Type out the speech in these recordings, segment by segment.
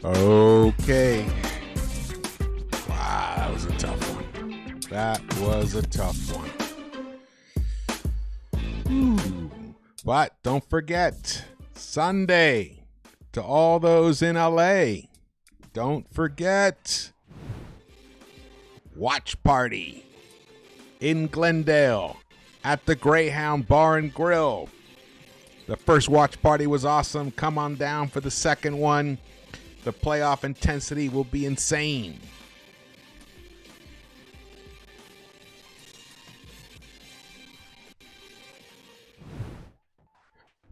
Okay. Wow, that was a tough one. That was a tough one. Ooh. But don't forget, Sunday, to all those in LA, don't forget, watch party in Glendale at the Greyhound Bar and Grill. The first watch party was awesome. Come on down for the second one. The playoff intensity will be insane.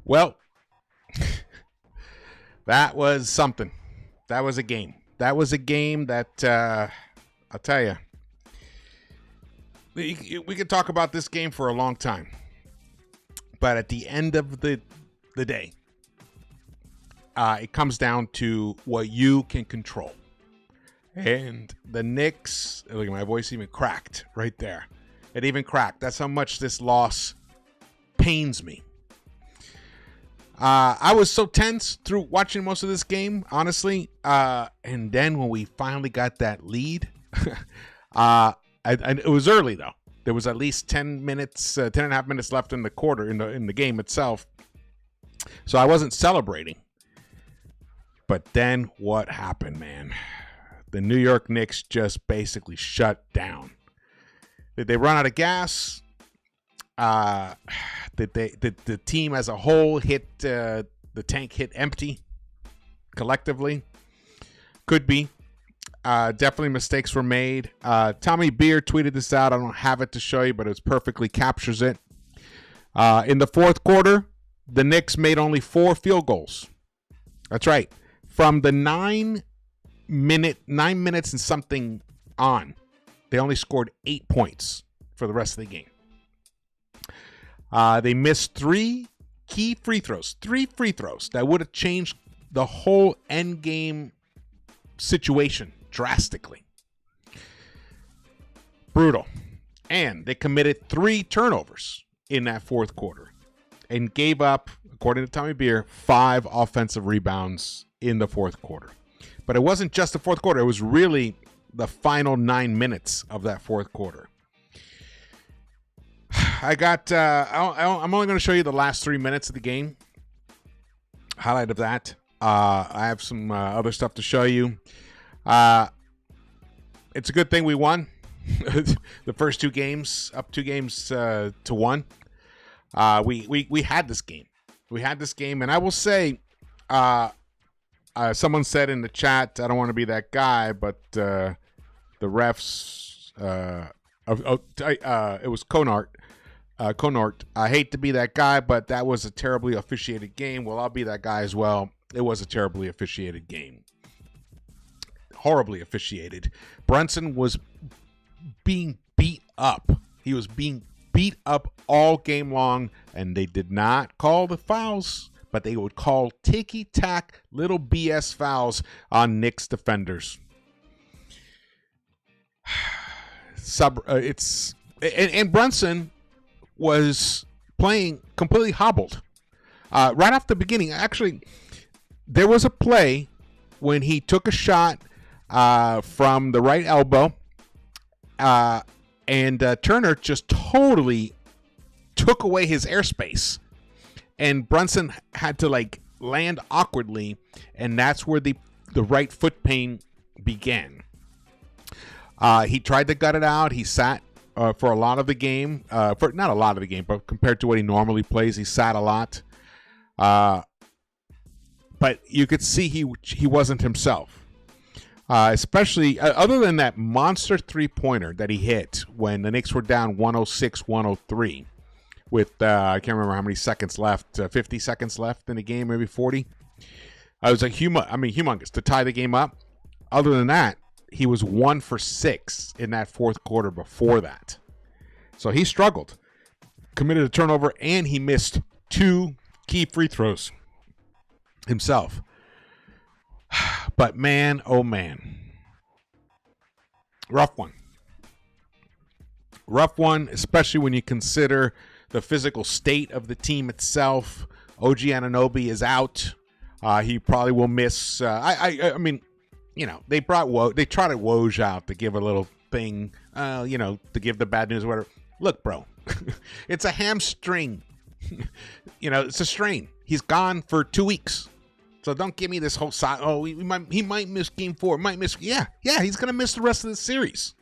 Well, that was something. That was a game. That was a game that, I'll tell you, we could talk about this game for a long time. But at the end of the day, it comes down to what you can control. And the Knicks, look at my voice even cracked right there. It even cracked. That's how much this loss pains me. I was so tense through watching most of this game, honestly. And then when we finally got that lead, it was early, though. There was at least 10 minutes, 10 and a half minutes left in the quarter, in the game itself. So I wasn't celebrating. But then what happened, man? The New York Knicks just basically shut down. Did they run out of gas? Did the team as a whole hit the tank hit empty collectively? Could be. Definitely mistakes were made. Tommy Beer tweeted this out. I don't have it to show you, but it perfectly captures it. In the fourth quarter, the Knicks made only 4 field goals. That's right. From the 9 minutes and something on, they only scored 8 points for the rest of the game. They missed 3 key free throws. 3 free throws that would have changed the whole end game situation drastically. Brutal. And they committed 3 turnovers in that fourth quarter and gave up, according to Tommy Beer, 5 offensive rebounds in the fourth quarter. But it wasn't just the fourth quarter. It was really the final 9 minutes of that fourth quarter. I got, I'm only going to show you the last 3 minutes of the game. Highlight of that. I have some other stuff to show you. It's a good thing we won the first 2 games, up 2 games to 1. We had this game. We had this game, and I will say, someone said in the chat, I don't want to be that guy, but the refs, it was Conart. I hate to be that guy, but that was a terribly officiated game. Well, I'll be that guy as well. It was a terribly officiated game. Horribly officiated. Brunson was being beat up. He was being beat up all game long, and they did not call the fouls, but they would call ticky-tack little BS fouls on Knicks defenders. And Brunson was playing completely hobbled. Right off the beginning, actually, there was a play when he took a shot from the right elbow, and Turner just totally took away his airspace. And Brunson had to land awkwardly, and that's where the right foot pain began. He tried to gut it out. He sat for a lot of the game. For not a lot of the game, but compared to what he normally plays, he sat a lot. But you could see he wasn't himself. Especially, other than that monster three-pointer that he hit when the Knicks were down 106-103 with, I can't remember how many seconds left, 50 seconds left in the game, maybe 40. It was humongous to tie the game up. Other than that, he was 1 for 6 in that fourth quarter before that. So he struggled, committed a turnover, and he missed 2 key free throws himself. But man, oh man. Rough one. Rough one, especially when you consider the physical state of the team itself. OG Anunoby is out. He probably will miss. I mean, they tried to Woj out to give a little thing, to give the bad news or whatever. Look, bro, it's a hamstring. It's a strain. He's gone for 2 weeks. So don't give me this whole side. Oh, he might miss game 4. Might miss. Yeah. He's gonna miss the rest of the series.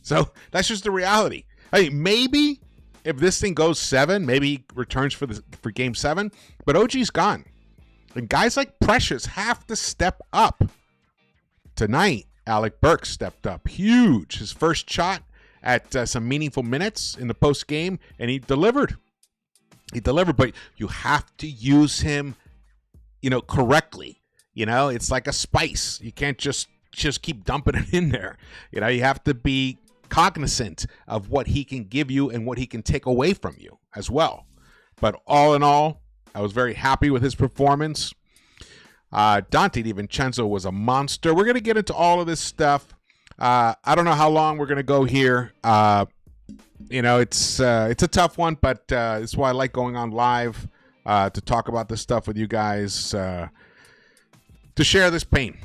So that's just the reality. I mean, maybe if this thing goes 7, maybe he returns for game 7. But OG's gone, and guys like Precious have to step up. Tonight, Alec Burks stepped up, huge. His first shot at some meaningful minutes in the post game, and he delivered. But you have to use him correctly. It's like a spice. You can't just keep dumping it in there. You have to be cognizant of what he can give you and what he can take away from you as well. But all in all, I was very happy with his performance. Dante DiVincenzo was a monster. We're going to get into all of this stuff. I don't know how long we're going to go here. It's a tough one, but it's why I like going on live. To talk about this stuff with you guys, to share this pain,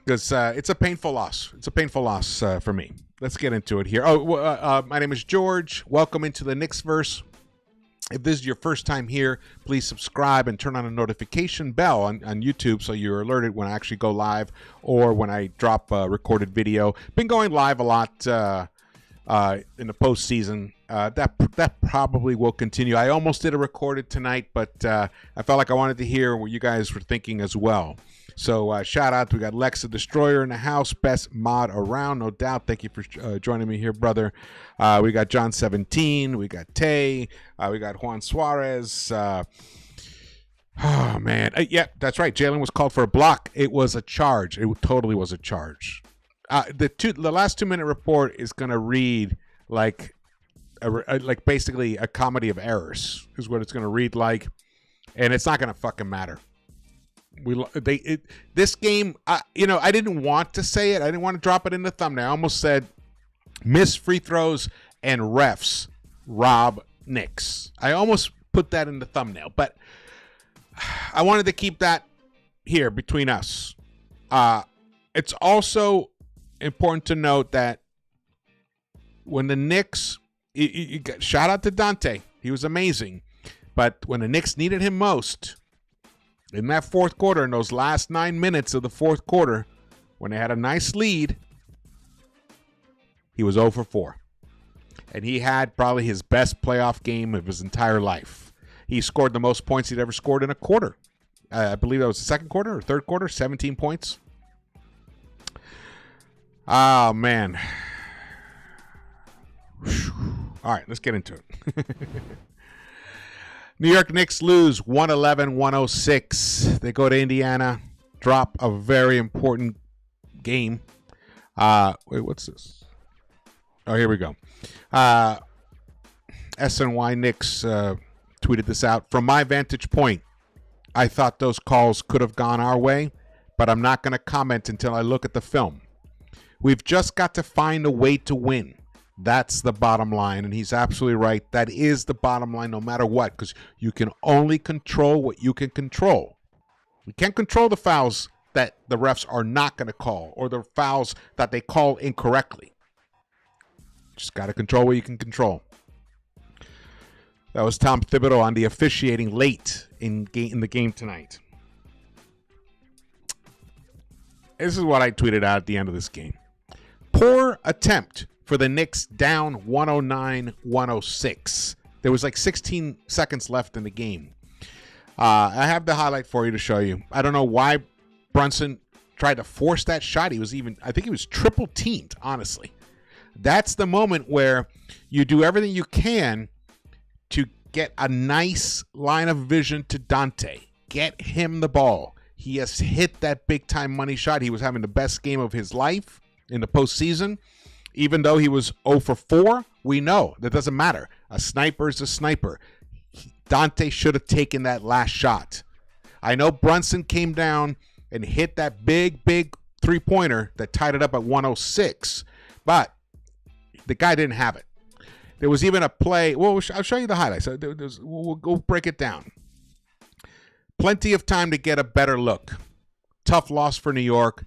because it's a painful loss. It's a painful loss for me. Let's get into it here. My name is George. Welcome into the Knicks-Verse. If this is your first time here, please subscribe and turn on a notification bell on YouTube so you're alerted when I actually go live or when I drop a recorded video. Been going live a lot in the postseason. That probably will continue. I almost did a recorded tonight, but I felt like I wanted to hear what you guys were thinking as well. So shout out. We got Lex the Destroyer in the house. Best mod around, no doubt. Thank you for joining me here, brother. We got John 17. We got Tay. We got Juan Suarez. Oh, man. Yeah, that's right. Jalen was called for a block. It was a charge. It totally was a charge. The last 2-minute report is going to read like basically a comedy of errors is what it's going to read like, and it's not going to fucking matter. This game, I didn't want to say it. I didn't want to drop it in the thumbnail. I almost said missed free throws and refs rob Knicks. I almost put that in the thumbnail, but I wanted to keep that here between us. It's also important to note that when the Knicks, shout out to Dante, he was amazing, but when the Knicks needed him most, in that fourth quarter, in those last 9 minutes of the fourth quarter, when they had a nice lead, he was 0 for 4. And he had probably his best playoff game of his entire life. He scored the most points he'd ever scored in a quarter. I believe that was the second quarter or third quarter, 17 points. Oh, man. All right, let's get into it. New York Knicks lose 111-106. They go to Indiana, drop a very important game. Wait, what's this? Oh, here we go. SNY Knicks tweeted this out. From my vantage point, I thought those calls could have gone our way, but I'm not going to comment until I look at the film. We've just got to find a way to win. That's the bottom line, and he's absolutely right. That is the bottom line no matter what, because you can only control what you can control. We can't control the fouls that the refs are not going to call or the fouls that they call incorrectly. Just got to control what you can control. That was Tom Thibodeau on the officiating late in the game tonight. This is what I tweeted out at the end of this game. Poor attempt for the Knicks down 109-106. There was like 16 seconds left in the game. I have the highlight for you to show you. I don't know why Brunson tried to force that shot. I think he was triple teamed, honestly. That's the moment where you do everything you can to get a nice line of vision to Dante. Get him the ball. He has hit that big time money shot. He was having the best game of his life in the postseason. Even though he was 0 for 4, we know that doesn't matter. A sniper is a sniper. Dante should have taken that last shot. I know Brunson came down and hit that big three-pointer that tied it up at 106, but the guy didn't have it. There was even a play. Well, I'll show you the highlights. We'll break it down. Plenty of time to get a better look. Tough loss for New York.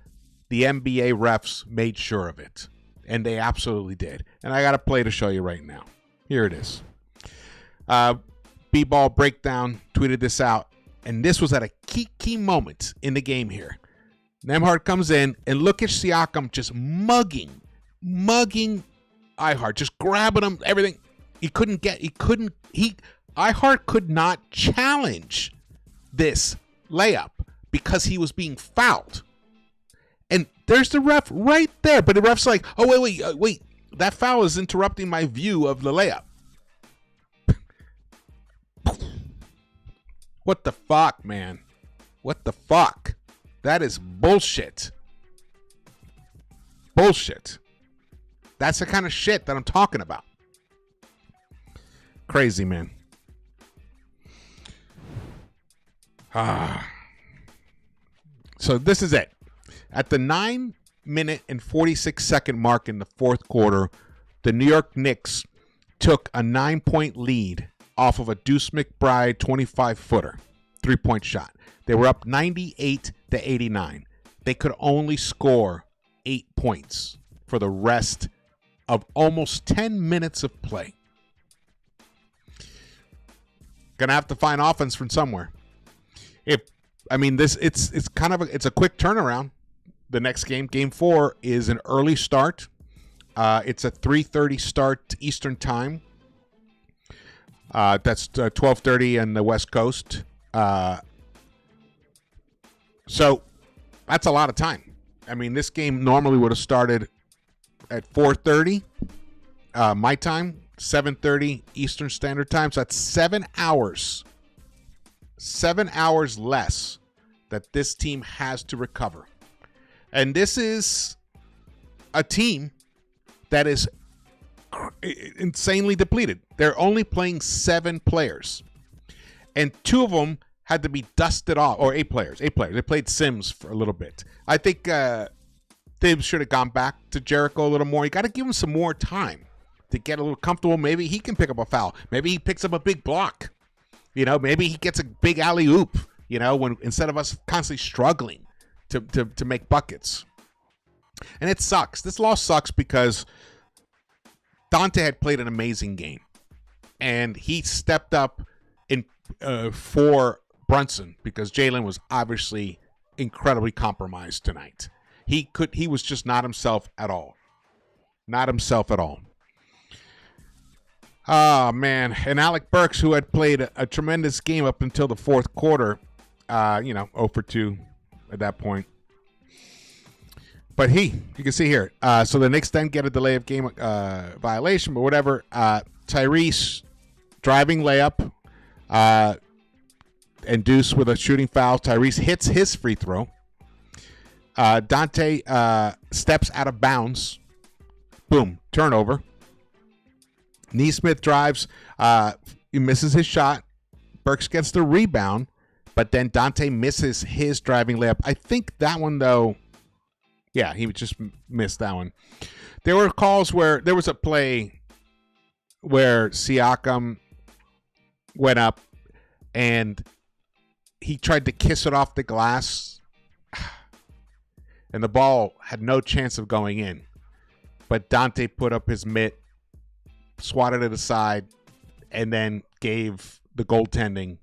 The NBA refs made sure of it. And they absolutely did. And I got a play to show you right now. Here it is. B-Ball Breakdown tweeted this out. And this was at a key moment in the game here. Nembhard comes in, and look at Siakam just mugging Ihart, just grabbing him, everything. Ihart could not challenge this layup because he was being fouled. And there's the ref right there. But the ref's like, oh, wait. That foul is interrupting my view of the layup. What the fuck, man? What the fuck? That is bullshit. Bullshit. That's the kind of shit that I'm talking about. Crazy, man. So this is it. At the 9-minute and 46-second mark in the fourth quarter, the New York Knicks took a 9-point lead off of a Deuce McBride 25-footer, 3-point shot. They were up 98-89. They could only score 8 points for the rest of almost 10 minutes of play. Gonna have to find offense from somewhere. It's a quick turnaround. The next game, Game 4, is an early start. It's a 3:30 start Eastern time. That's 12:30 on the West Coast. So that's a lot of time. I mean, this game normally would have started at 4:30 my time, 7:30 Eastern Standard Time. So that's 7 hours. 7 hours less that this team has to recover. And this is a team that is insanely depleted. They're only playing 7 players. And 2 of them had to be dusted off, or 8 players. They played Sims for a little bit. I think they should have gone back to Jericho a little more. You got to give him some more time to get a little comfortable. Maybe he can pick up a foul. Maybe he picks up a big block. Maybe he gets a big alley-oop, when instead of us constantly struggling to make buckets. And it sucks. This loss sucks because Dante had played an amazing game. And he stepped up for Brunson because Jalen was obviously incredibly compromised tonight. He was just not himself at all. Not himself at all. Oh, man. And Alec Burks, who had played a tremendous game up until the fourth quarter, 0 for 2 at that point. But you can see here. So the Knicks then get a delay of game violation, but whatever. Tyrese driving layup and Deuce with a shooting foul. Tyrese hits his free throw. Dante steps out of bounds. Boom. Turnover. Neesmith drives. He misses his shot. Burks gets the rebound, but then Dante misses his driving layup. I think that one, though, yeah, he just missed that one. There were calls where there was a play where Siakam went up and he tried to kiss it off the glass, and the ball had no chance of going in. But Dante put up his mitt, swatted it aside, and then gave the goaltending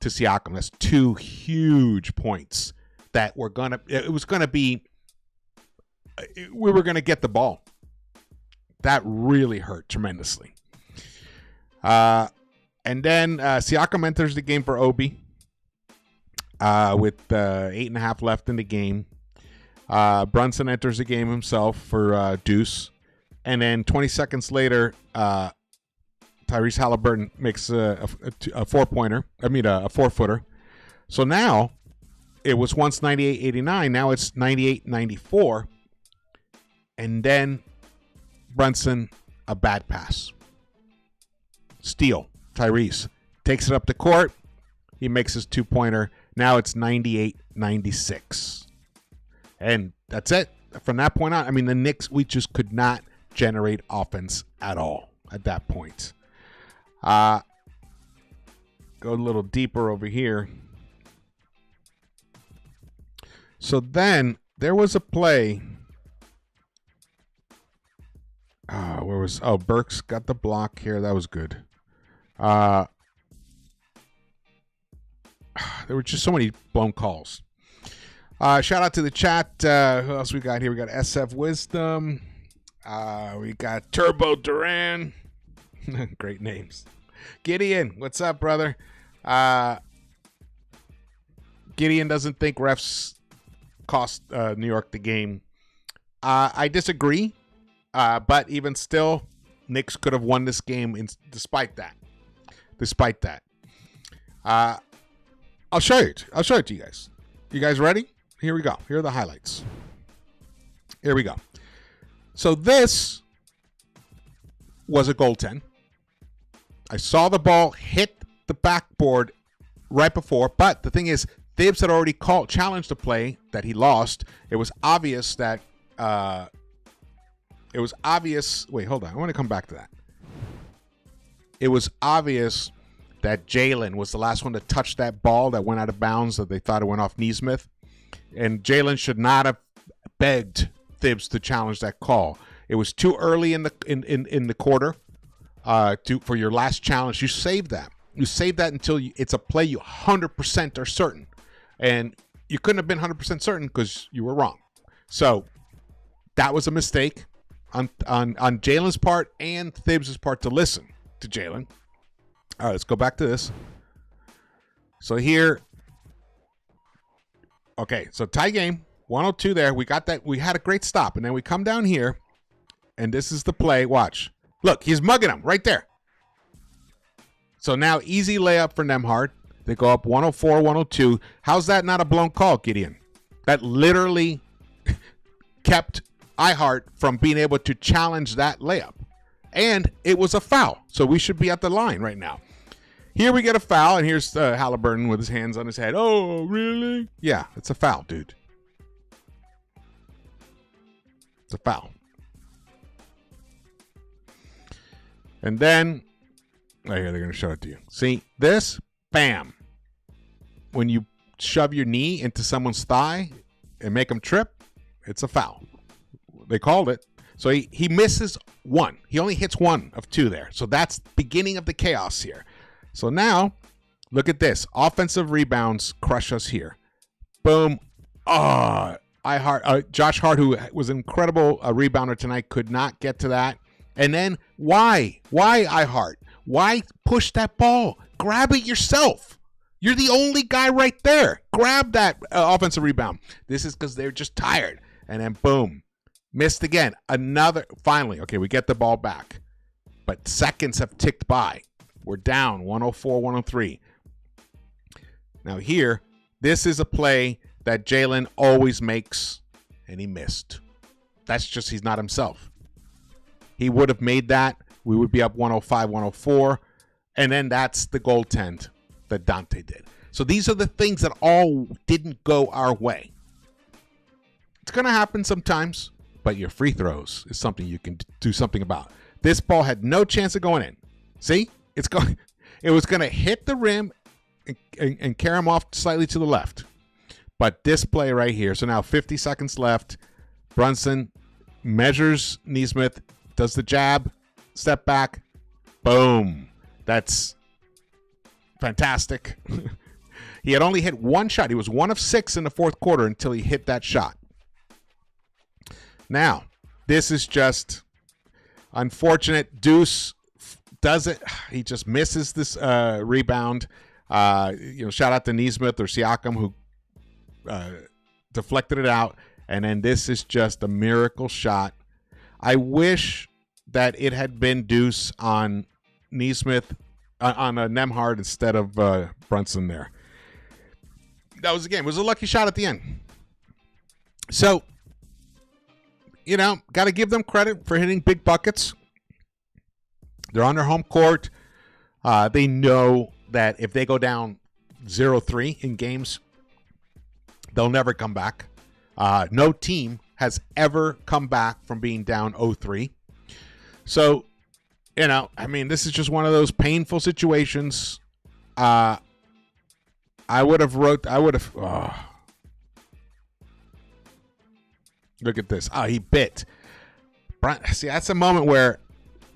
to Siakam. That's 2 huge points that we were going to get the ball. That really hurt tremendously. And then Siakam enters the game for Obi with 8.5 left in the game. Brunson enters the game himself for Deuce. And then 20 seconds later, Tyrese Halliburton makes a 4-pointer. I mean, a 4-footer. So now it was once 98-89. Now it's 98-94. And then Brunson, a bad pass. Steal. Tyrese takes it up the court. He makes his 2-pointer. Now it's 98-96. And that's it. From that point on, I mean, the Knicks, we just could not generate offense at all at that point. Go a little deeper over here. So then there was a play. Burks got the block here. That was good. There were just so many blown calls. Shout out to the chat. Who else we got here? We got SF Wisdom. We got Turbo Duran. Great names. Gideon, what's up, brother? Gideon doesn't think refs cost New York the game. I disagree. But even still, Knicks could have won this game despite that. I'll show it. I'll show it to you guys. You guys ready? Here we go. Here are the highlights. Here we go. So this was a goaltend. I saw the ball hit the backboard right before, but the thing is, Thibs had already challenged the play that he lost. It was obvious that wait, hold on. I want to come back to that. It was obvious that Jalen was the last one to touch that ball that went out of bounds, that they thought it went off Nesmith. And Jalen should not have begged Thibs to challenge that call. It was too early in the quarter for your last challenge. You save that. You save that until it's a play you 100% are certain. And you couldn't have been 100% certain because you were wrong. So that was a mistake on Jalen's part and Thibs' part to listen to Jalen. All right, let's go back to this. So here, okay, so tie game, 102 there. We got that. We had a great stop, and then we come down here, and this is the play. Watch. Look, he's mugging him right there. So now easy layup for Nembhard. They go up 104, 102. How's that not a blown call, Gideon? That literally kept Ihart from being able to challenge that layup. And it was a foul. So we should be at the line right now. Here we get a foul, and here's Halliburton with his hands on his head. Oh, really? Yeah, it's a foul, dude. It's a foul. And then, right here, they're going to show it to you. See, this, bam. When you shove your knee into someone's thigh and make them trip, it's a foul. They called it. So he misses one. He only hits one of two there. So that's beginning of the chaos here. So now, look at this. Offensive rebounds crush us here. Boom. Josh Hart, who was an incredible rebounder tonight, could not get to that. And then why? Why Ihart? Why push that ball? Grab it yourself. You're the only guy right there. Grab that offensive rebound. This is because they're just tired. And then boom. Missed again. Finally, okay, we get the ball back. But seconds have ticked by. We're down 104, 103. Now here, this is a play that Jalen always makes, and he missed. That's just, he's not himself. He would have made that. We would be up 105, 104. And then that's the goaltend that Dante did. So these are the things that all didn't go our way. It's going to happen sometimes, but your free throws is something you can do something about. This ball had no chance of going in. See? It was going to hit the rim and carry him off slightly to the left. But this play right here, so now 50 seconds left. Brunson measures Nesmith, does the jab, step back, boom. That's fantastic. He had only hit one shot. He was 1 of 6 in the fourth quarter until he hit that shot. Now, this is just unfortunate. Deuce does it. He just misses this rebound. Shout out to Nesmith or Siakam who deflected it out. And then this is just a miracle shot. I wish that it had been Deuce on Nesmith, on Nembhard instead of Brunson there. That was the game. It was a lucky shot at the end. So, got to give them credit for hitting big buckets. They're on their home court. They know that if they go down 0-3 in games, they'll never come back. No team has ever come back from being down 0-3. So, this is just one of those painful situations. Look at this. Oh, he bit. See, that's a moment where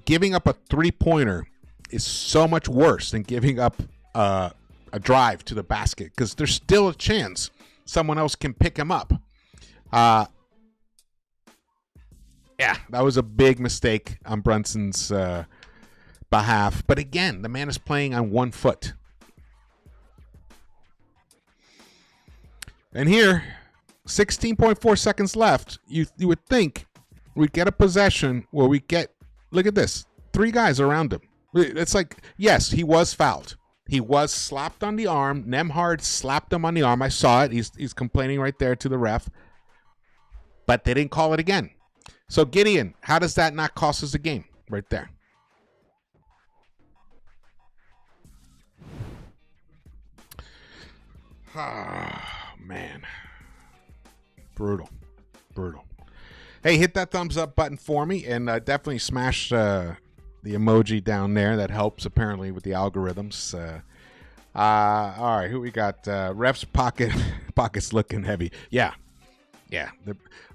giving up a three-pointer is so much worse than giving up a drive to the basket, because there's still a chance someone else can pick him up. Yeah, that was a big mistake on Brunson's behalf. But again, the man is playing on 1 foot. And here, 16.4 seconds left. You would think we'd get a possession where we get, look at this, 3 guys around him. It's like, yes, he was fouled. He was slapped on the arm. Nembhard slapped him on the arm. I saw it. He's complaining right there to the ref. But they didn't call it again. So, Gideon, how does that not cost us a game? Right there. Ah, man. Brutal. Hey, hit that thumbs up button for me, and definitely smash the emoji down there. That helps, apparently, with the algorithms. All right, who we got? Ref's pockets looking heavy. Yeah.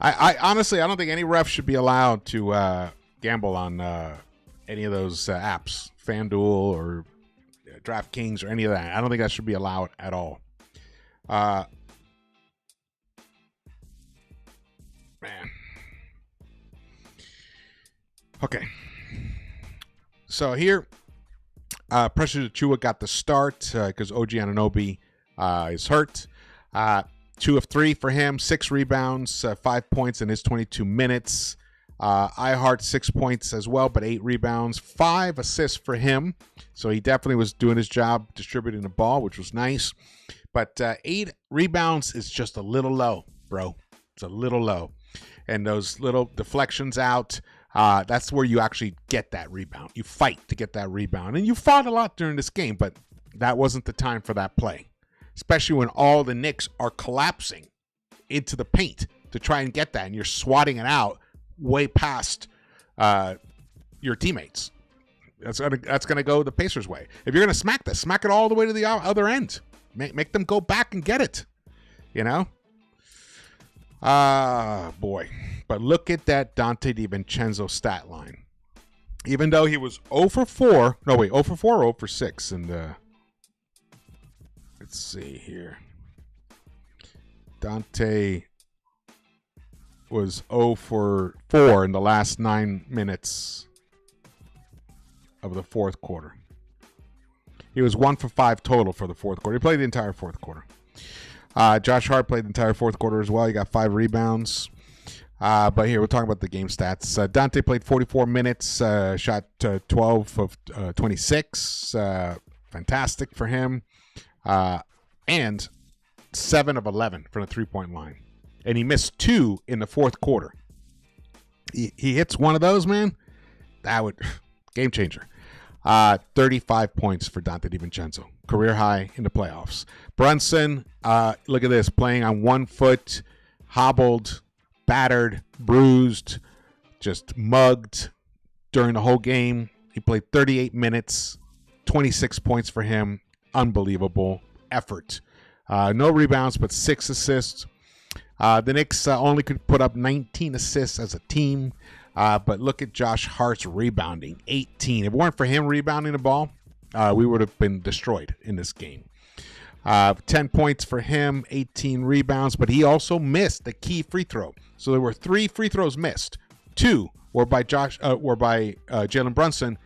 I honestly, I don't think any ref should be allowed to gamble on any of those apps, FanDuel or DraftKings or any of that. I don't think that should be allowed at all. Man. Okay. So here, Precious Achiuwa got the start because OG Anunoby is hurt. 2 of 3 for him, 6 rebounds, 5 points in his 22 minutes. Ihart 6 points as well, but 8 rebounds, 5 assists for him. So he definitely was doing his job distributing the ball, which was nice. But 8 rebounds is just a little low, bro. It's a little low. And those little deflections out, that's where you actually get that rebound. You fight to get that rebound. And you fought a lot during this game, but that wasn't the time for that play. Especially when all the Knicks are collapsing into the paint to try and get that, and you're swatting it out way past your teammates. That's gonna go the Pacers' way. If you're gonna smack this, smack it all the way to the other end. Make them go back and get it. You know? Boy. But look at that Dante DiVincenzo stat line. Even though he was 0 for 4. No, wait, 0 for 4 or 0 for 6 in the... Let's see here. Dante was 0 for 4 in the last 9 minutes of the fourth quarter. He was 1 for 5 total for the fourth quarter. He played the entire fourth quarter. Josh Hart played the entire fourth quarter as well. He got 5 rebounds. But here, we're talking about the game stats. Dante played 44 minutes, shot 12 of 26. Fantastic for him. And 7 of 11 from the three-point line. And he missed 2 in the fourth quarter. He hits one of those, man. That would... Game changer. 35 points for Dante DiVincenzo. Career high in the playoffs. Brunson, look at this. Playing on 1 foot, hobbled, battered, bruised, just mugged during the whole game. He played 38 minutes, 26 points for him. Unbelievable effort. No rebounds, but 6 assists. The Knicks only could put up 19 assists as a team. But look at Josh Hart's rebounding, 18. If it weren't for him rebounding the ball, we would have been destroyed in this game. 10 points for him, 18 rebounds, but he also missed the key free throw. So there were 3 free throws missed. 2 were by Jalen Brunson,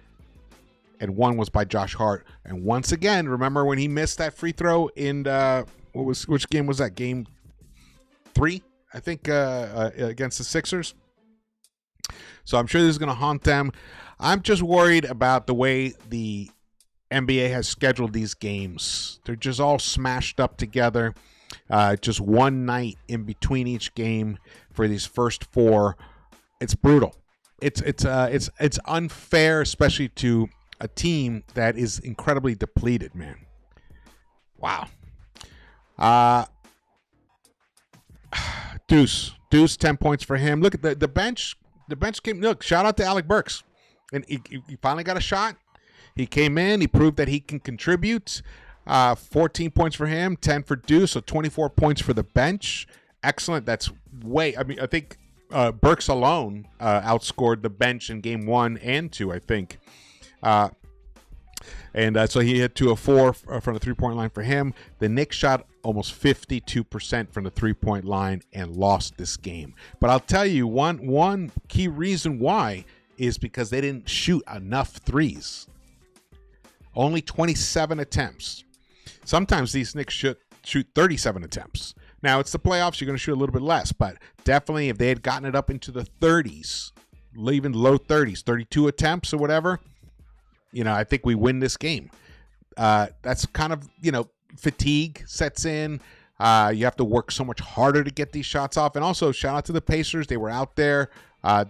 and 1 was by Josh Hart. And once again, remember when he missed that free throw in which game was that? Game 3, I think, against the Sixers. So I'm sure this is going to haunt them. I'm just worried about the way the NBA has scheduled these games. They're just all smashed up together. Just one night in between each game for these first 4. It's brutal. It's unfair, especially to a team that is incredibly depleted, man. Wow. Deuce, 10 points for him. Look at the bench. The bench came. Look, shout out to Alec Burks, and he finally got a shot. He came in. He proved that he can contribute. 14 points for him, 10 for Deuce, so 24 points for the bench. Excellent. That's way. I mean, I think Burks alone outscored the bench in game 1 and 2, I think. So he hit 2 of 4 from the three-point line for him. The Knicks shot almost 52% from the three-point line and lost this game. But I'll tell you, one key reason why is because they didn't shoot enough threes. Only 27 attempts. Sometimes these Knicks shoot 37 attempts. Now, it's the playoffs. You're going to shoot a little bit less. But definitely, if they had gotten it up into the 30s, even low 30s, 32 attempts or whatever, I think we win this game. That's kind of, fatigue sets in. You have to work so much harder to get these shots off. And also, shout out to the Pacers. They were out there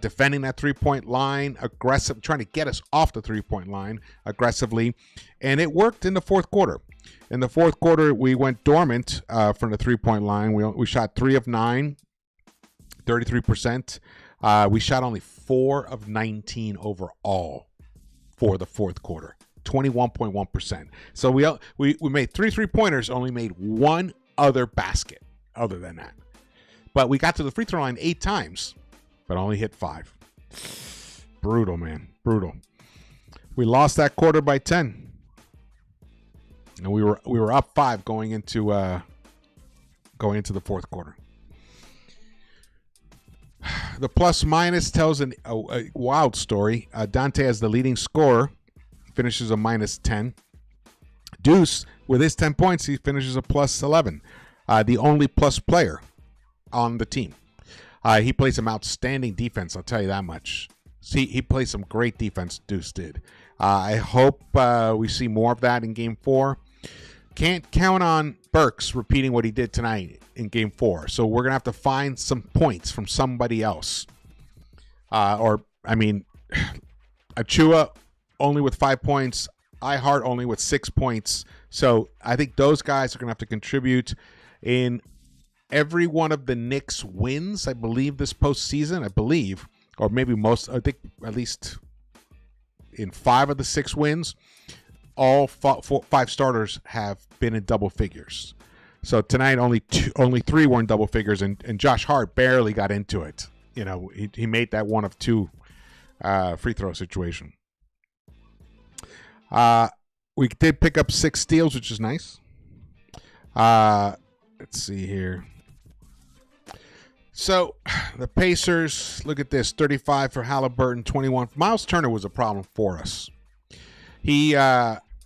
defending that three-point line, aggressive, trying to get us off the three-point line aggressively. And it worked in the fourth quarter. In the fourth quarter, we went dormant from the three-point line. We shot 3 of 9, 33%. We shot only 4 of 19 overall for the fourth quarter, 21.1%. So we made 3 3-pointers, only made 1 other basket other than that. But we got to the free throw line 8 times, but only hit 5. Brutal, man. Brutal. We lost that quarter by 10. And we were up 5 going into the fourth quarter. The plus minus tells a wild story. Dante as the leading scorer finishes a minus 10. Deuce, with his 10 points, he finishes a plus 11. The only plus player on the team. He played some outstanding defense, I'll tell you that much. He played some great defense, Deuce did. I hope we see more of that in Game 4. Can't count on Burks repeating what he did tonight in Game 4. So we're going to have to find some points from somebody else. Achua only with 5 points. Ihart only with 6 points. So I think those guys are going to have to contribute in every one of the Knicks wins, I believe, this postseason. Or maybe most. I think at least in 5 of the 6 wins, all 5 starters have been in double figures. So tonight, only 3 were in double figures, and Josh Hart barely got into it. He made that 1 of 2 free throw situation. We did pick up 6 steals, which is nice. Let's see here. So the Pacers, look at this: 35 for Halliburton, 21. Miles Turner was a problem for us. He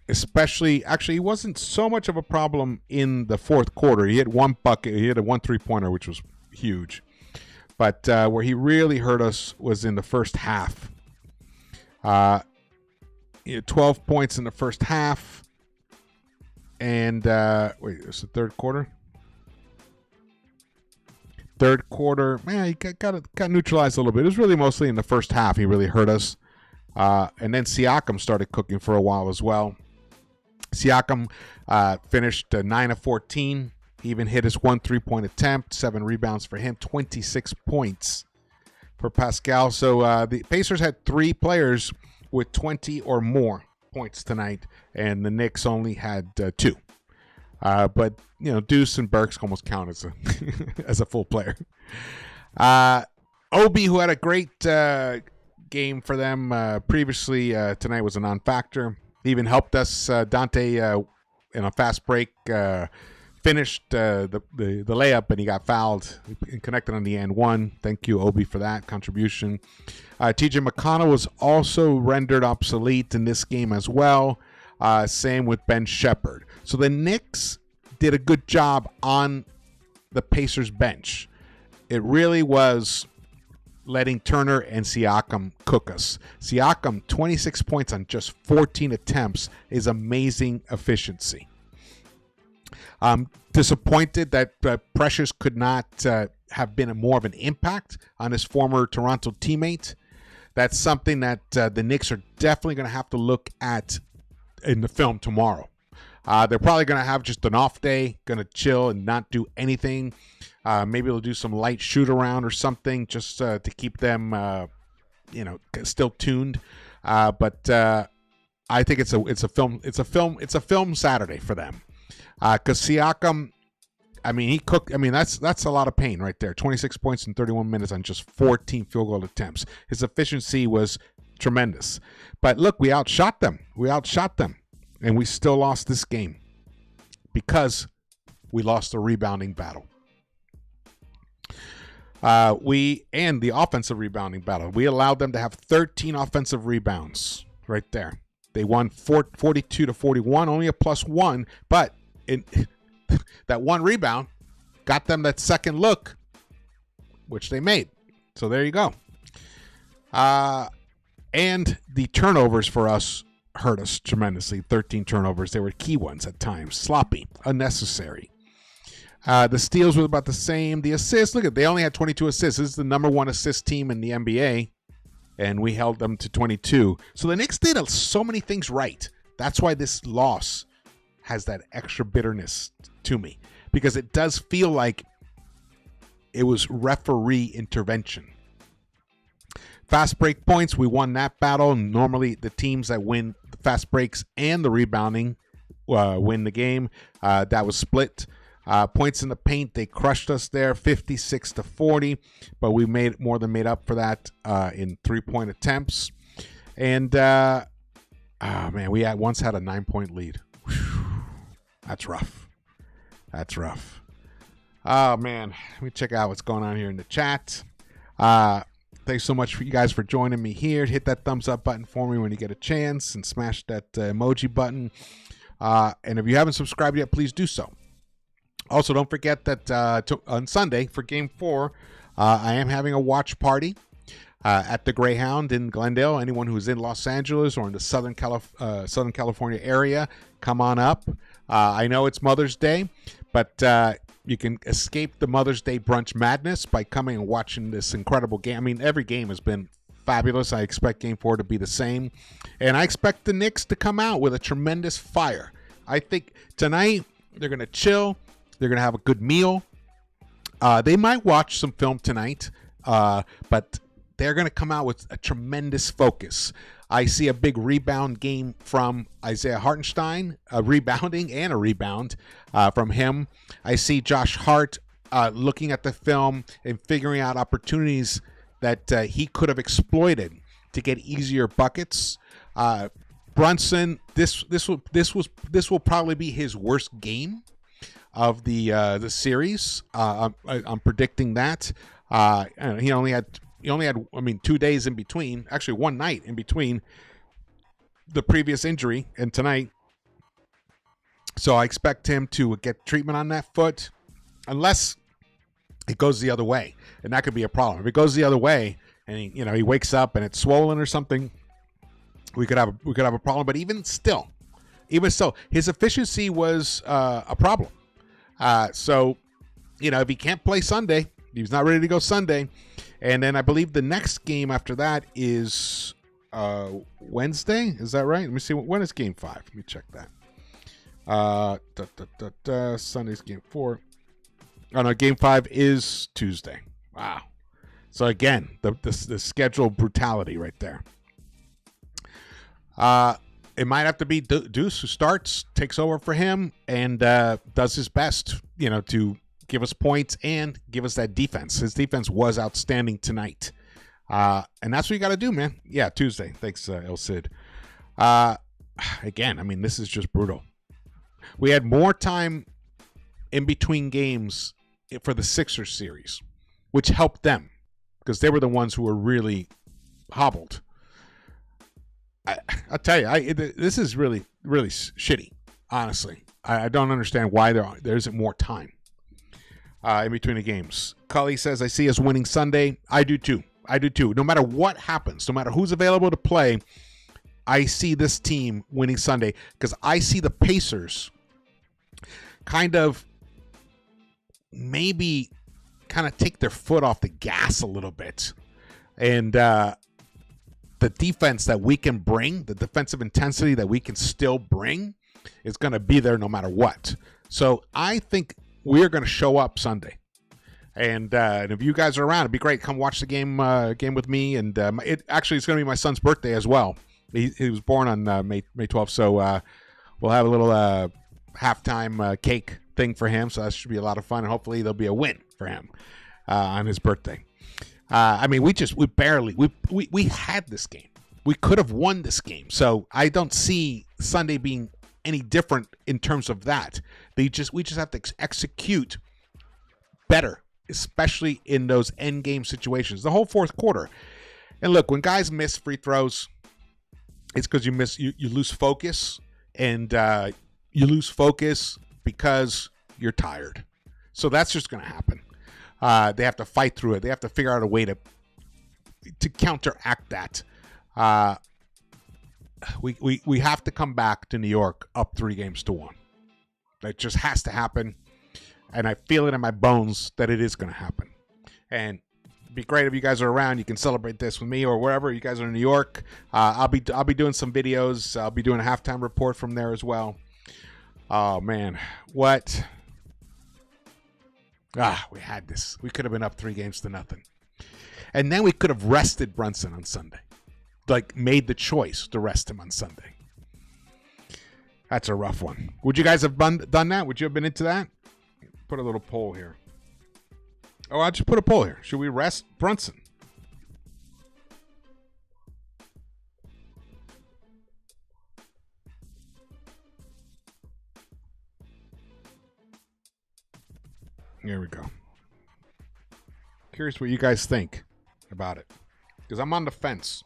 he wasn't so much of a problem in the fourth quarter. He had 1 bucket. He had a 1 3-pointer, which was huge. But where he really hurt us was in the first half. He had 12 points in the first half. And, it's the third quarter? Third quarter, man, he got neutralized a little bit. It was really mostly in the first half he really hurt us. And then Siakam started cooking for a while as well. Siakam finished 9 of 14. He even hit his 1 3-point attempt, 7 rebounds for him, 26 points for Pascal. So the Pacers had 3 players with 20 or more points tonight, and the Knicks only had 2. But Deuce and Burks almost count as as a full player. Obi, who had a great game for them previously, tonight was a non-factor. He even helped us. Dante in a fast break finished the layup, and he got fouled and connected on the and one. Thank you, Obi, for that contribution. TJ McConnell was also rendered obsolete in this game as well. Same with Ben Shepherd. So the Knicks did a good job on the Pacers bench. It really was letting Turner and Siakam cook us. Siakam, 26 points on just 14 attempts is amazing efficiency. Disappointed that Precious could not have been more of an impact on his former Toronto teammate. That's something that the Knicks are definitely going to have to look at in the film tomorrow. They're probably going to have just an off day, going to chill and not do anything. Maybe they'll do some light shoot around or something just to keep them, still tuned. But I think it's a film Saturday for them because Siakam, I mean, he cooked. I mean, that's a lot of pain right there. 26 points in 31 minutes on just 14 field goal attempts. His efficiency was tremendous. But look, we outshot them. And we still lost this game because we lost the rebounding battle. And the offensive rebounding battle. We allowed them to have 13 offensive rebounds right there. They won 42-41, only a +1, but that one rebound got them that second look, which they made. So there you go. And the turnovers for us hurt us tremendously. 13 turnovers. They were key ones at times. Sloppy, unnecessary. The steals were about the same. The assists, look at, they only had 22 assists. This is the number one assist team in the NBA, and we held them to 22. So the Knicks did so many things right. That's why this loss has that extra bitterness to me, because it does feel like it was referee intervention. Fast break points, we won that battle. Normally, the teams that win the fast breaks and the rebounding win the game. That was split. Points in the paint, they crushed us there, 56-40, but we more than made up for that in 3-point attempts. And man, we once had a 9-point lead. Whew. That's rough. Oh man, let me check out what's going on here in the chat. Thanks so much for you guys for joining me here. Hit that thumbs up button for me when you get a chance, and smash that emoji button. And if you haven't subscribed yet, please do so. Also, don't forget that on Sunday for Game 4, I am having a watch party at the Greyhound in Glendale. Anyone who's in Los Angeles or in the Southern California area, come on up. I know it's Mother's Day, but you can escape the Mother's Day brunch madness by coming and watching this incredible game. I mean, every game has been fabulous. I expect Game 4 to be the same. And I expect the Knicks to come out with a tremendous fire. I think tonight they're going to chill. They're going to have a good meal. They might watch some film tonight, but they're going to come out with a tremendous focus. I see a big rebound game from Isaiah Hartenstein, a rebounding and a rebound from him. I see Josh Hart looking at the film and figuring out opportunities that he could have exploited to get easier buckets. Brunson, this will probably be his worst game of the series. I'm predicting that. He only had 2 days in between, actually 1 night in between the previous injury and tonight. So I expect him to get treatment on that foot, unless it goes the other way, and that could be a problem. If it goes the other way and he wakes up and it's swollen or something, we could have a problem. But even still, his efficiency was a problem. So if he can't play Sunday, he's not ready to go Sunday. And then I believe the next game after that is Wednesday. Is that right? Let me see. When is Game 5? Let me check that. Sunday's Game 4. Oh, no, Game 5 is Tuesday. Wow. So again, the schedule brutality right there. It might have to be Deuce who starts, takes over for him, and does his best, to give us points and give us that defense. His defense was outstanding tonight. And that's what you got to do, man. Yeah, Tuesday. Thanks, El Cid. Again, this is just brutal. We had more time in between games for the Sixers series, which helped them because they were the ones who were really hobbled. I'll tell you, this is really, really shitty, honestly. I don't understand why there isn't more time in between the games. Cully says, I see us winning Sunday. I do too. No matter what happens, no matter who's available to play, I see this team winning Sunday because I see the Pacers kind of take their foot off the gas a little bit. And the defense that we can bring, the defensive intensity that we can still bring is going to be there no matter what. So I think we're going to show up Sunday. And if you guys are around, it'd be great. Come watch the game with me. And it's going to be my son's birthday as well. He was born on May 12th. So we'll have a little halftime cake thing for him, so that should be a lot of fun, and hopefully there'll be a win for him on his birthday. I mean, we had this game. We could have won this game, so I don't see Sunday being any different in terms of that. We just have to execute better, especially in those end game situations. The whole fourth quarter. And look, when guys miss free throws, it's because you lose focus, and you lose focus because you're tired. So that's just going to happen. They have to fight through it. They have to figure out a way to counteract that. We have to come back to New York up 3-1. That just has to happen, and I feel it in my bones that it is going to happen. And it'd be great if you guys are around. You can celebrate this with me or wherever you guys are in New York. I'll be doing some videos. I'll be doing a halftime report from there as well. Oh man, what? We had this. We could have been up 3-0, and then we could have rested Brunson on Sunday. Like, made the choice to rest him on Sunday. That's a rough one. Would you guys have done that? Would you have been into that? Put a little poll here. Oh, I'll just put a poll here. Should we rest Brunson? Here we go. Curious what you guys think about it, because I'm on the fence.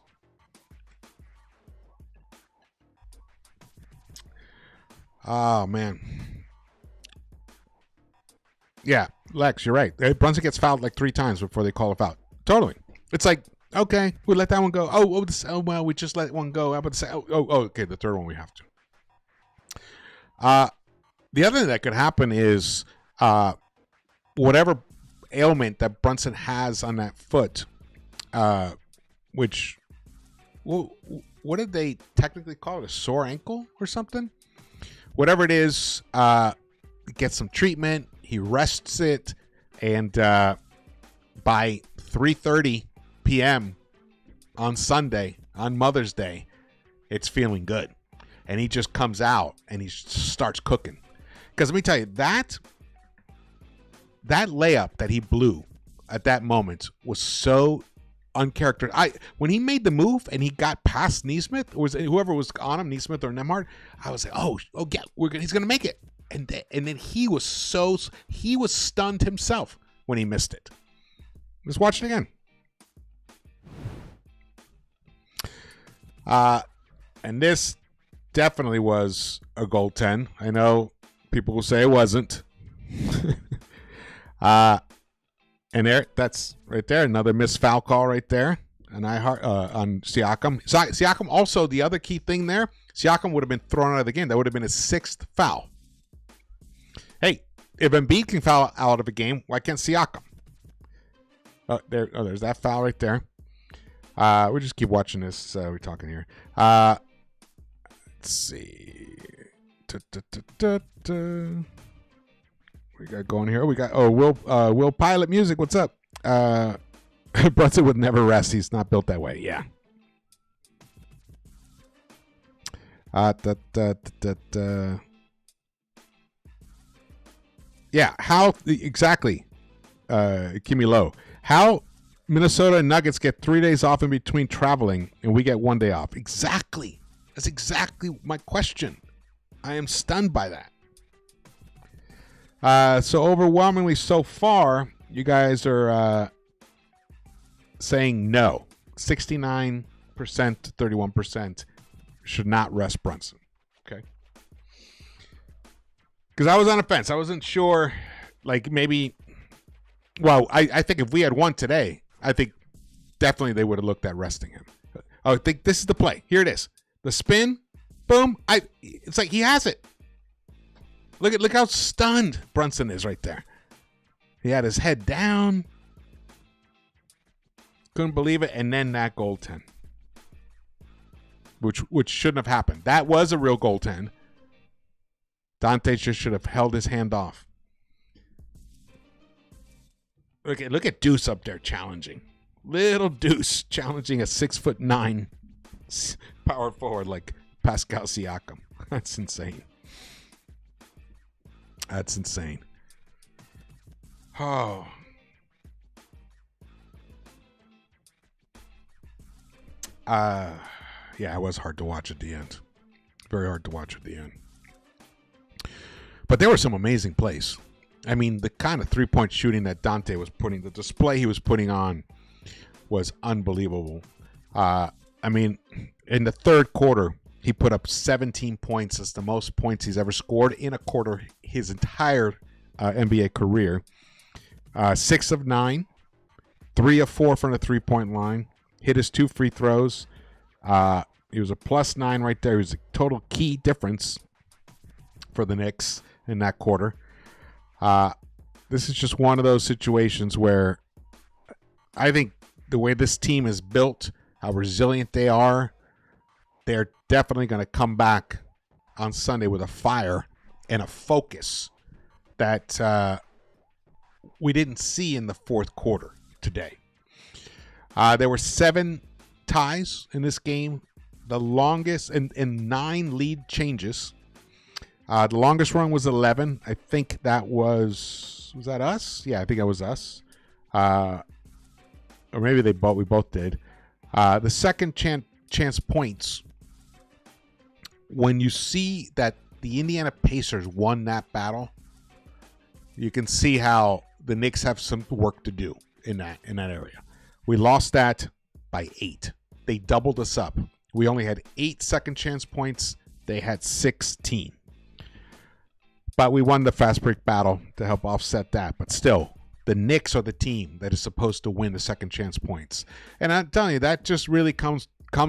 Oh, man. Yeah, Lex, you're right. Brunson gets fouled like 3 times before they call a foul. Totally. It's like, okay, we'll let that one go. Oh, well, we just let one go. How about okay, the third one we have to. The other thing that could happen is whatever ailment that Brunson has on that foot, which, what did they technically call it? A sore ankle or something? Whatever it is, get some treatment. He rests it, and by 3:30 p.m. on Sunday, on Mother's Day, it's feeling good. And he just comes out and he starts cooking. Because let me tell you, that layup that he blew at that moment was so uncharacteristic. When he made the move and he got past Neesmith, or was it whoever was on him, Neesmith or Nemhard, I was like, oh yeah, he's gonna make it. And then he was stunned himself when he missed it. Let's watch it again. And this definitely was a goaltend. I know people will say it wasn't. And that's right there, another missed foul call right there. And on Siakam. Siakam also, the other key thing there, Siakam would have been thrown out of the game. That would have been his 6th foul. Hey, if Embiid can foul out of a game, why can't Siakam? There's that foul right there. We'll just keep watching this. We're talking here. Let's see. We got going here. We got Will Pilot music. What's up? Brunson would never rest. He's not built that way. Yeah. Yeah, how exactly, Kimmy Lowe, how Minnesota and Nuggets get 3 days off in between traveling and we get 1 day off? Exactly. That's exactly my question. I am stunned by that. So overwhelmingly so far, you guys are saying no. 69% to 31% should not rest Brunson. Okay. Because I was on the fence. I wasn't sure, like maybe, well, I think if we had won today, I think definitely they would have looked at resting him. I think this is the play. Here it is. The spin, boom. It's like he has it. Look how stunned Brunson is right there. He had his head down. Couldn't believe it. And then that goaltend, which shouldn't have happened. That was a real goaltend. Dante just should have held his hand off. Look at Deuce up there challenging. Little Deuce challenging a 6'9" power forward like Pascal Siakam. That's insane. That's insane. Oh. Yeah, it was hard to watch at the end. Very hard to watch at the end. But there were some amazing plays. I mean, the kind of three-point shooting that Dante was putting, the display he was putting on was unbelievable. I mean, in the third quarter, he put up 17 points. That's the most points he's ever scored in a quarter his entire NBA career. 6 of 9, 3 of 4 from the three-point line. Hit his 2 free throws. He was a +9 right there. He was a total key difference for the Knicks in that quarter. This is just one of those situations where I think the way this team is built, how resilient they are, they're definitely going to come back on Sunday with a fire and a focus that we didn't see in the fourth quarter today. There were 7 ties in this game, the longest, and 9 lead changes. The longest run was 11. I think that was that us? Yeah, I think that was us. Or maybe we both did. The second chance points, when you see that the Indiana Pacers won that battle, you can see how the Knicks have some work to do in that area. We lost that by 8. They doubled us up. We only had 8 second chance points. They had 16. But we won the fast break battle to help offset that. But still, the Knicks are the team that is supposed to win the second chance points. And I'm telling you, that just really comes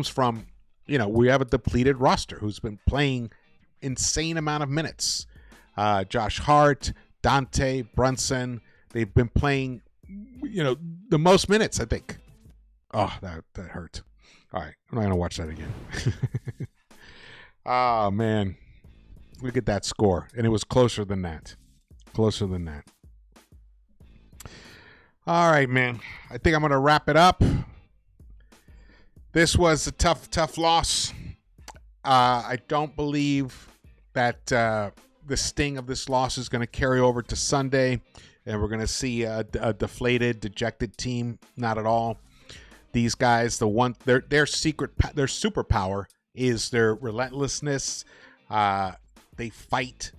from, we have a depleted roster who's been playing insane amount of minutes. Josh Hart, Dante, Brunson, they've been playing, the most minutes, I think. Oh, that hurt. All right, I'm not going to watch that again. Oh, man. Look at that score. And it was closer than that. Closer than that. All right, man. I think I'm going to wrap it up. This was a tough loss. I don't believe that the sting of this loss is going to carry over to Sunday, and we're going to see a deflated, dejected team. Not at all. These guys, their superpower is their relentlessness. They fight.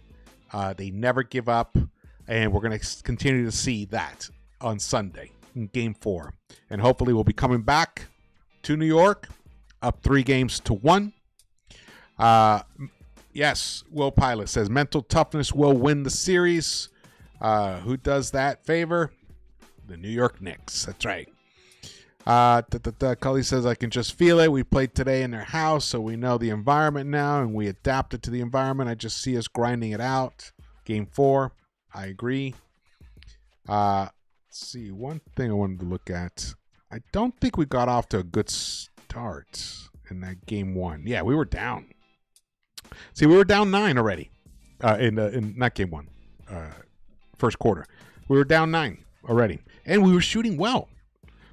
They never give up, and we're going to continue to see that on Sunday in Game 4. And hopefully we'll be coming back to New York, up 3-1. Yes, Will Pilot says mental toughness will win the series. Who does that favor? The New York Knicks. That's right. Cully says, I can just feel it. We played today in their house, so we know the environment now, and we adapted to the environment. I just see us grinding it out. Game 4. I agree. Let's see. One thing I wanted to look at. I don't think we got off to a good start in that Game 1. Yeah, we were down. See, we were down 9 already in not Game 1. First quarter. We were down 9 already, and we were shooting well.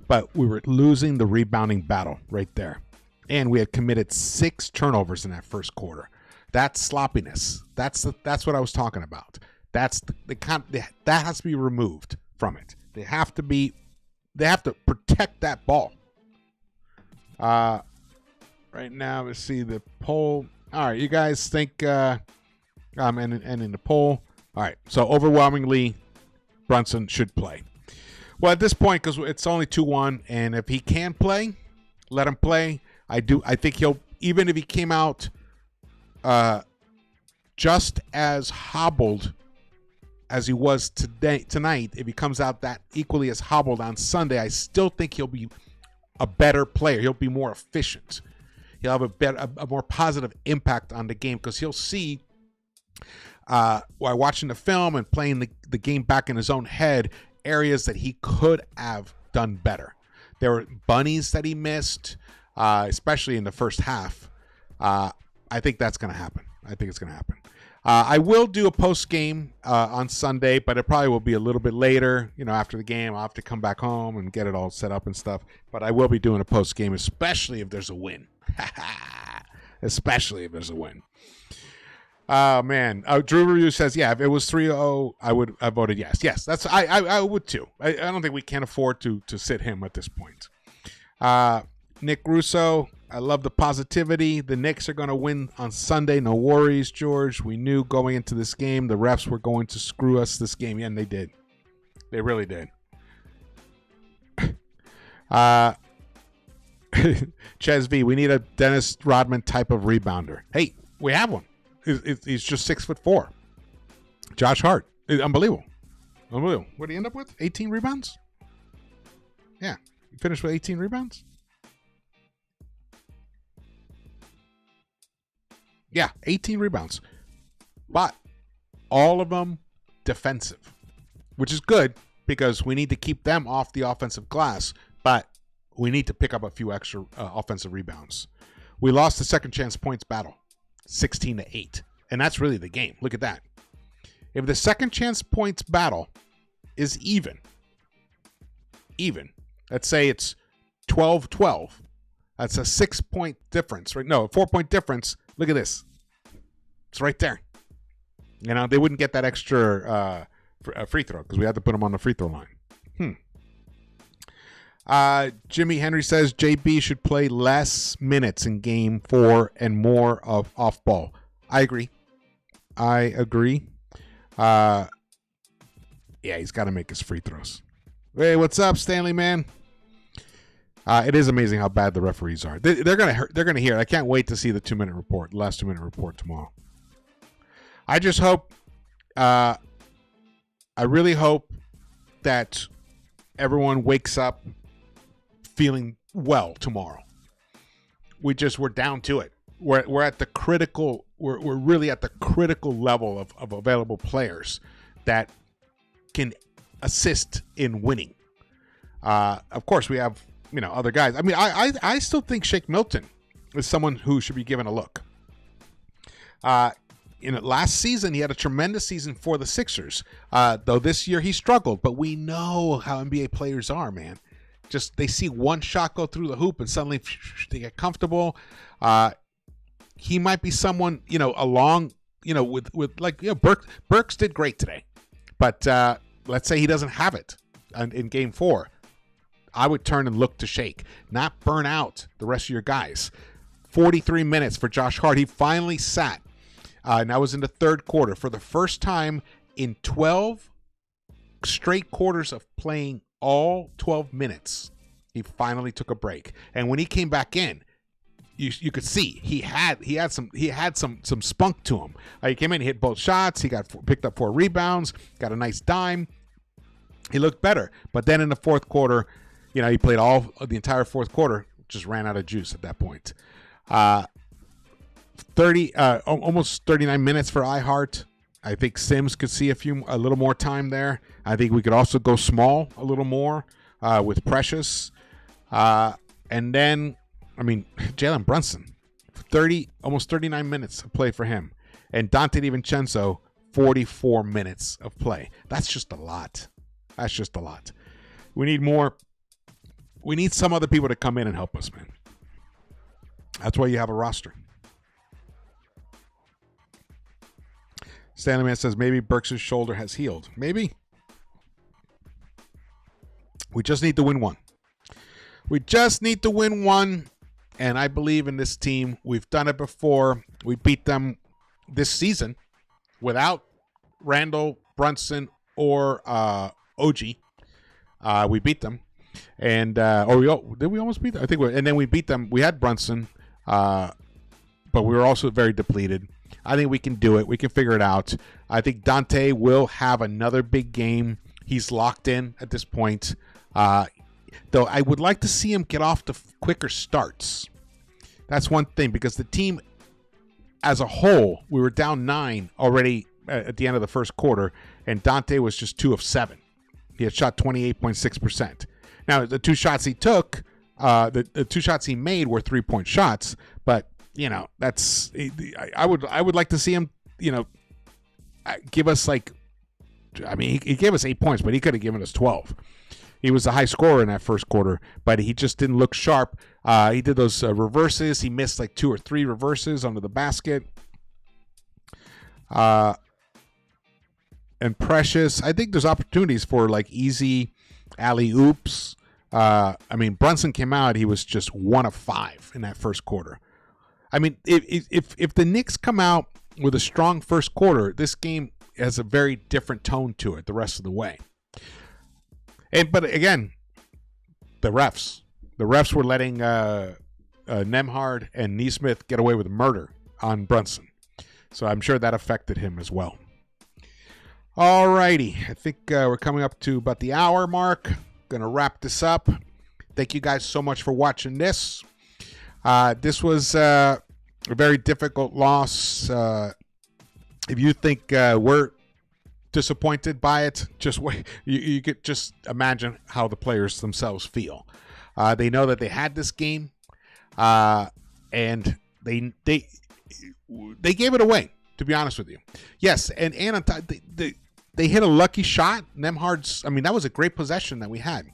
But we were losing the rebounding battle right there. And we had committed 6 turnovers in that first quarter. That's sloppiness. That's what I was talking about. That's that has to be removed from it. They have to protect that ball. Right now, let's see the poll. All right, you guys think and in the poll. All right, so overwhelmingly Brunson should play. Well, at this point, because it's only 2-1, and if he can play, let him play. I think he'll, even if he came out just as hobbled as he was tonight, if he comes out that equally as hobbled on Sunday, I still think he'll be a better player. He'll be more efficient. He'll have a more positive impact on the game because he'll see, while watching the film and playing the game back in his own head, areas that he could have done better. There were bunnies that he missed, especially in the first half. I think that's going to happen. I think it's going to happen. I will do a post game on Sunday, but it probably will be a little bit later. After the game, I'll have to come back home and get it all set up and stuff. But I will be doing a post game, especially if there's a win. Especially if there's a win. Oh man, Drew Review says, yeah, if it was 3-0, I voted yes. Yes, that's I would too. I don't think we can afford to sit him at this point. Nick Russo, I love the positivity. The Knicks are going to win on Sunday. No worries, George. We knew going into this game the refs were going to screw us this game. Yeah, and they did. They really did. Ches V, we need a Dennis Rodman type of rebounder. Hey, we have one. He's just 6'4". Josh Hart. Unbelievable. What did he end up with? 18 rebounds? Yeah. He finished with 18 rebounds? Yeah, 18 rebounds. But all of them defensive, which is good because we need to keep them off the offensive glass, but we need to pick up a few extra offensive rebounds. We lost the second chance points battle, 16-8. And that's really the game. Look at that. If the second chance points battle is even, let's say it's 12-12, that's a 6-point difference, right? No, a 4-point difference. Look at this. It's right there. You know, they wouldn't get that extra free throw because we had to put them on the free throw line. Jimmy Henry says JB should play less minutes in game 4 and more of off ball. I agree. Yeah, he's got to make his free throws. Hey, what's up, Stanley, man? It is amazing how bad the referees are. They're gonna hear it. I can't wait to see the last 2-minute report tomorrow. I just hope, I really hope that everyone wakes up feeling well tomorrow. We're down to it. We're at the critical. We're really at the critical level of available players that can assist in winning. Of course, we have other guys. I mean, I still think Shake Milton is someone who should be given a look. Last season he had a tremendous season for the Sixers. Though this year he struggled, but we know how NBA players are, man. Just they see one shot go through the hoop and suddenly they get comfortable. He might be someone, along, with like, Burks did great today. But let's say he doesn't have it in game 4. I would turn and look to Shake, not burn out the rest of your guys. 43 minutes for Josh Hart. He finally sat. And that was in the third quarter. For the first time in 12 straight quarters of playing all 12 minutes, he finally took a break. And when he came back in, you could see he had some spunk to him. He came in, he hit both shots, he picked up 4 rebounds, got a nice dime. He looked better. But then in the fourth quarter, he played all of the entire fourth quarter, just ran out of juice at that point. Almost 39 minutes for iHeart. I think Sims could see a little more time there. I think we could also go small a little more with Precious. And then, Jalen Brunson, almost 39 minutes of play for him. And Dante DiVincenzo, 44 minutes of play. That's just a lot. We need more. We need some other people to come in and help us, man. That's why you have a roster. Stanley Man says maybe Burks' shoulder has healed. Maybe. We just need to win one. And I believe in this team. We've done it before. We beat them this season without Randall, Brunson, or OG. We beat them. And did we almost beat them? I think and then we beat them. We had Brunson, but we were also very depleted. I think we can do it. We can figure it out. I think Dante will have another big game. He's locked in at this point. Though I would like to see him get off to quicker starts. That's one thing, because the team as a whole, we were down 9 already at the end of the first quarter, and Dante was just 2 of 7. He had shot 28.6%. Now, the 2 shots he took, the 2 shots he made were 3-point shots, but that's I would like to see him, give us he gave us 8 points, but he could have given us 12. He was a high scorer in that first quarter, but he just didn't look sharp. He did those reverses. He missed 2 or 3 reverses under the basket. And Precious, I think there's opportunities for like easy alley oops. I mean, Brunson came out, he was just 1 of 5 in that first quarter. I mean, if the Knicks come out with a strong first quarter, this game has a very different tone to it the rest of the way. But again, the refs were letting Nembhard and Nesmith get away with murder on Brunson. So I'm sure that affected him as well. All righty. I think we're coming up to about the hour mark. Going to wrap this up. Thank you guys so much for watching this. This was a very difficult loss. If you think we're disappointed by it, just wait. You could just imagine how the players themselves feel. They know that they had this game, and they gave it away. To be honest with you, yes, and on top, they hit a lucky shot. Nembhard's, I mean, that was a great possession that we had.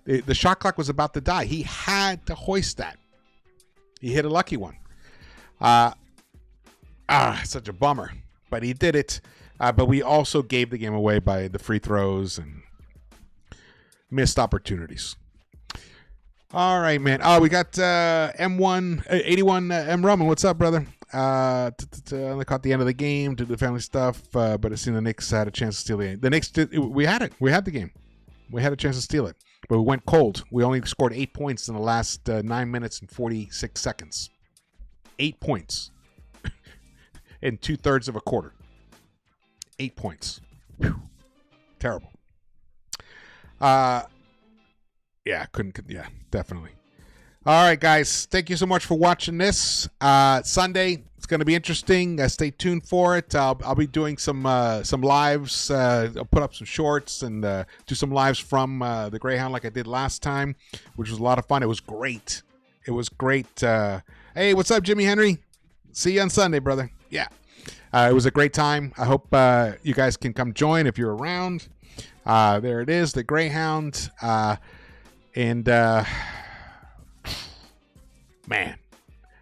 The shot clock was about to die. He had to hoist that. He hit a lucky one. Such a bummer, but he did it. But we also gave the game away by the free throws and missed opportunities. All right, man. Oh, we got M81 M Roman. What's up, brother? Only caught the end of the game, did the family stuff, but it seemed the Knicks had a chance to steal the game. The Knicks did. We had it. We had the game. We had a chance to steal it, but we went cold. We only scored 8 points in the last 9 minutes and 46 seconds. 8 points in 2/3 of a quarter. 8 points. Whew. Terrible. Yeah, definitely. All right, guys. Thank you so much for watching this. Sunday, it's going to be interesting. Stay tuned for it. I'll be doing some lives. I'll put up some shorts and do some lives from the Greyhound like I did last time, which was a lot of fun. It was great. It was great. Hey, what's up, Jimmy Henry? See you on Sunday, brother. Yeah. It was a great time. I hope you guys can come join if you're around. There it is, the Greyhound. Man,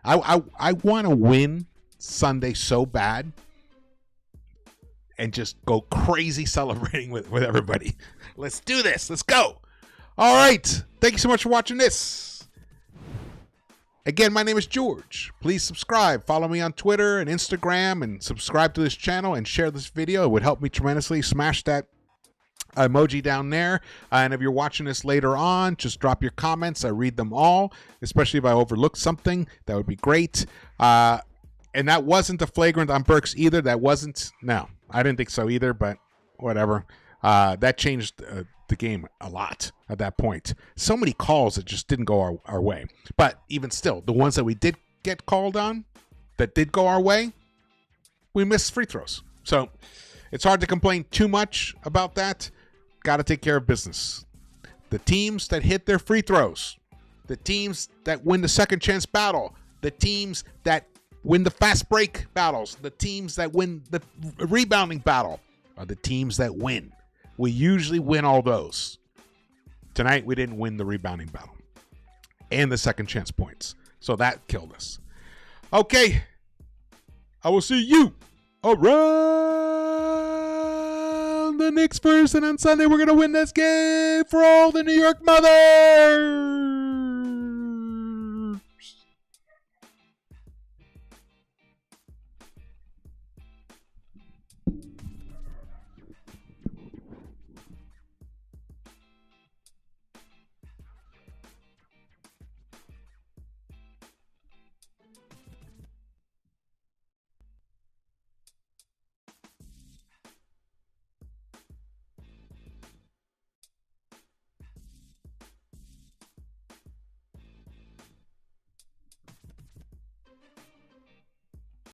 I want to win Sunday so bad and just go crazy celebrating with everybody. Let's do this. Let's go. All right. Thank you so much for watching this. Again, my name is George. Please subscribe. Follow me on Twitter and Instagram and subscribe to this channel and share this video. It would help me tremendously. Smash that emoji down there, and if you're watching this later on, just drop your comments. I read them all, especially if I overlooked something. That would be great. And that wasn't a flagrant on Burks either. That wasn't. No, I didn't think so either, but whatever. That changed the game a lot at that point. So many calls that just didn't go our way, but even still, the ones that we did get called on that did go our way, we missed free throws. So it's hard to complain too much about that. Got to take care of business. The teams that hit their free throws, the teams that win the second chance battle, the teams that win the fast break battles, the teams that win the rebounding battle are the teams that win. We usually win all those. Tonight, we didn't win the rebounding battle and the second chance points. So that killed us. Okay. I will see you around the Knicks-Verse, and on Sunday we're going to win this game for all the New York mothers.